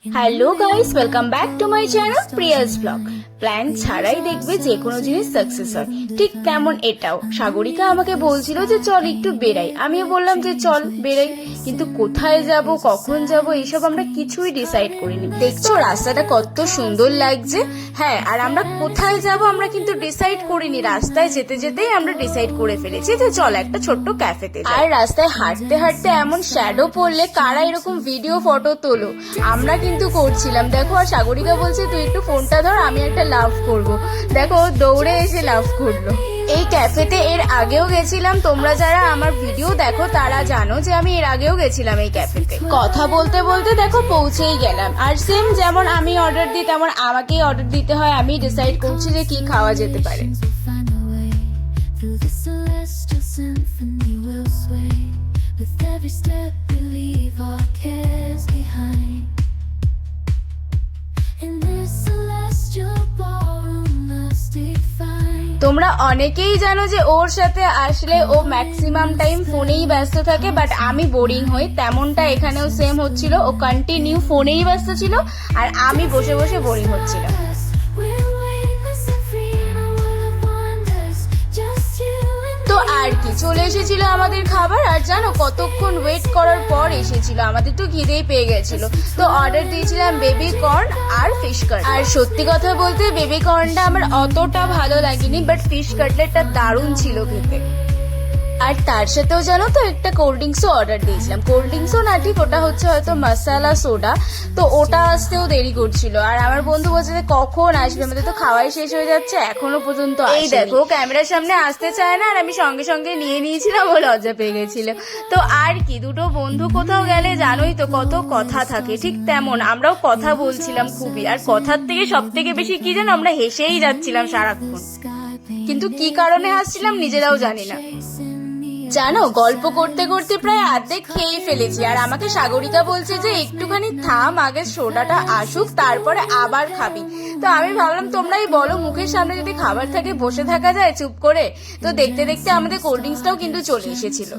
Hello guys, welcome back to my channel Prius blog. Plan ছাড়াই দেখবে যে কোনো জিনিস সাকসেস হয়, ঠিক তেমন এটাও। সাগরিকা আমাকে বলছিল যে চল একটু বেরাই, আমিও বললাম যে চল বেরাই, কিন্তু কোথায় যাব কখন যাব এইসব আমরা কিছুই ডিসাইড করিনি। দেখছো রাস্তাটা কত সুন্দর লাগছে। হ্যাঁ, আর আমরা কোথায় যাব আমরা কিন্তু ডিসাইড করিনি, রাস্তায় যেতে যেতেই আমরা ডিসাইড করে ফেলেছি যে চল একটা ছোট্ট ক্যাফেতে। আর রাস্তায় হাঁটতে হাঁটতে এমন শ্যাডো পড়লে কারা এরকম ভিডিও ফটো তোলো, আমরা কিন্তু করছিলাম। দেখো, আর সাগরিকা বলছে তুই একটু ফোনটা ধর, আমি একটা লাভ করব। দেখো দৌড়ে এসে লাভ করলো। এই ক্যাফেতে এর আগেও গেছিলাম, তোমরা যারা আমার ভিডিও দেখো তারা জানো যে আমি এর আগেও গেছিলাম এই ক্যাফেতে। কথা বলতে বলতে দেখো পৌঁছেই গেলাম। আর সেম যেমন আমি অর্ডার দিই তেমন আমাকেই অর্ডার দিতে হয়, আমি ডিসাইড করছি যে কি খাওয়া যেতে পারে। তোমরা অনেকেই জানো যে ওর সাথে আসলে ও ম্যাক্সিমাম টাইম ফোনেই ব্যস্ত থাকে, বাট আমি বোরিং হই। তেমনটা এখানেও সেম হচ্ছিল, ও কন্টিনিউ ফোনেই ব্যস্ত ছিল আর আমি বসে বসে বোরিং হচ্ছিলাম। তো আর কি, চলে এসেছিল আমাদের খাবার। আর জানো কতক্ষণ ওয়েট করার পর এসেছিল, আমাদের তো খিদেই পেয়ে গেছিল। তো অর্ডার দিয়েছিলাম বেবি কর্ন আর ফিশ কাটলেট। আর সত্যি কথা বলতে বেবি কর্নটা আমার অতটা ভালো লাগেনি, বাট ফিশ কাটলেটটা দারুণ ছিল খেতে। আর তার সাথেও জানো তো একটা কোল্ড ড্রিঙ্কসও অর্ডার দিয়েছিলাম। কোল্ড ড্রিঙ্কসও না, ঠিক ওটা হচ্ছে হয়তো মশালা সোডা। তো ওটা আসতেও দেরি করছিল, আর আমার বন্ধু বলছে যে কখন আসবে, আমাদের তো খাওয়াই শেষ হয়ে যাচ্ছে, এখনো পর্যন্ত এই দেখো ক্যামেরার সামনে আসতে চায় না, আর আমি সঙ্গে সঙ্গে নিয়ে নিয়েছিলাম, ও লজ্জা পেয়ে গেছিল। তো আর কি, দুটো বন্ধু কোথাও গেলে জানোই তো কত কথা থাকে, ঠিক তেমন আমরাও কথা বলছিলাম খুবই। আর কথার থেকে সব থেকে বেশি কি জানো, আমরা হেসেই যাচ্ছিলাম সারাক্ষণ, কিন্তু কি কারণে হাসছিলাম নিজেরাও জানি না। জানো গল্প করতে করতে প্রায় অর্ধেক খেয়েই ফেলেছি, আর আমাকে সাগরিকা বলছে যে একটুখানি থাম, আগে সোডাটা আসুক তারপরে আবার খাবি। তো আমি ভাবলাম তোমরাই বলো, মুখের সামনে যদি খাবার থাকে বসে থাকা যায় চুপ করে? তো দেখতে দেখতে আমাদের কোল্ড ড্রিঙ্কসটাও কিন্তু চলে এসেছিল।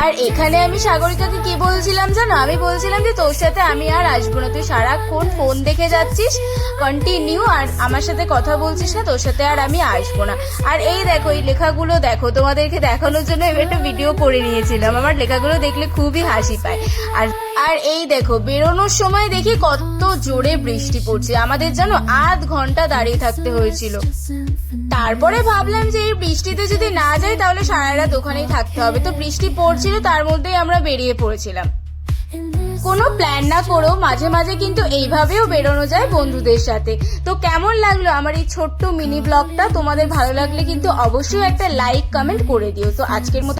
আর এখানে আমি সাগরিকাকে কি বলছিলাম জানো, আমি বলছিলাম যে তোর সাথে আমি আর আসবো না, তুই সারাক্ষণ ফোন দেখে যাচ্ছিস কন্টিনিউ, আর আমার সাথে কথা বলছিস না, তোর সাথে আর আমি আসবো না। আর এই দেখো এই লেখাগুলো দেখো, তোমাদেরকে দেখানোর জন্য আমি একটা ভিডিও করে নিয়েছিলাম। আমার লেখাগুলো দেখলে খুবই হাসি পায়। আর এই দেখো বেরোনোর সময় দেখি কত জোরে বৃষ্টি পড়ছে, আমাদের যেন আধ ঘন্টা দাঁড়িয়ে থাকতে হয়েছিল। তারপরে ভাবলাম যে এই বৃষ্টিতে যদি না যাই তাহলে সারা রাত ওখানেই থাকতে হবে। তো বৃষ্টি পড়ছিল, তার মধ্যেই আমরা বেরিয়ে পড়েছিলাম। কোনো প্ল্যান না করেও মাঝে মাঝে কিন্তু এইভাবেও বেরোনো যায় বন্ধুদের সাথে। তো কেমন লাগলো আমার এই ছোট্ট মিনি ব্লগটা? তোমাদের ভালো লাগলে কিন্তু অবশ্যই একটা লাইক কমেন্ট করে দিও। তো আজকের মতো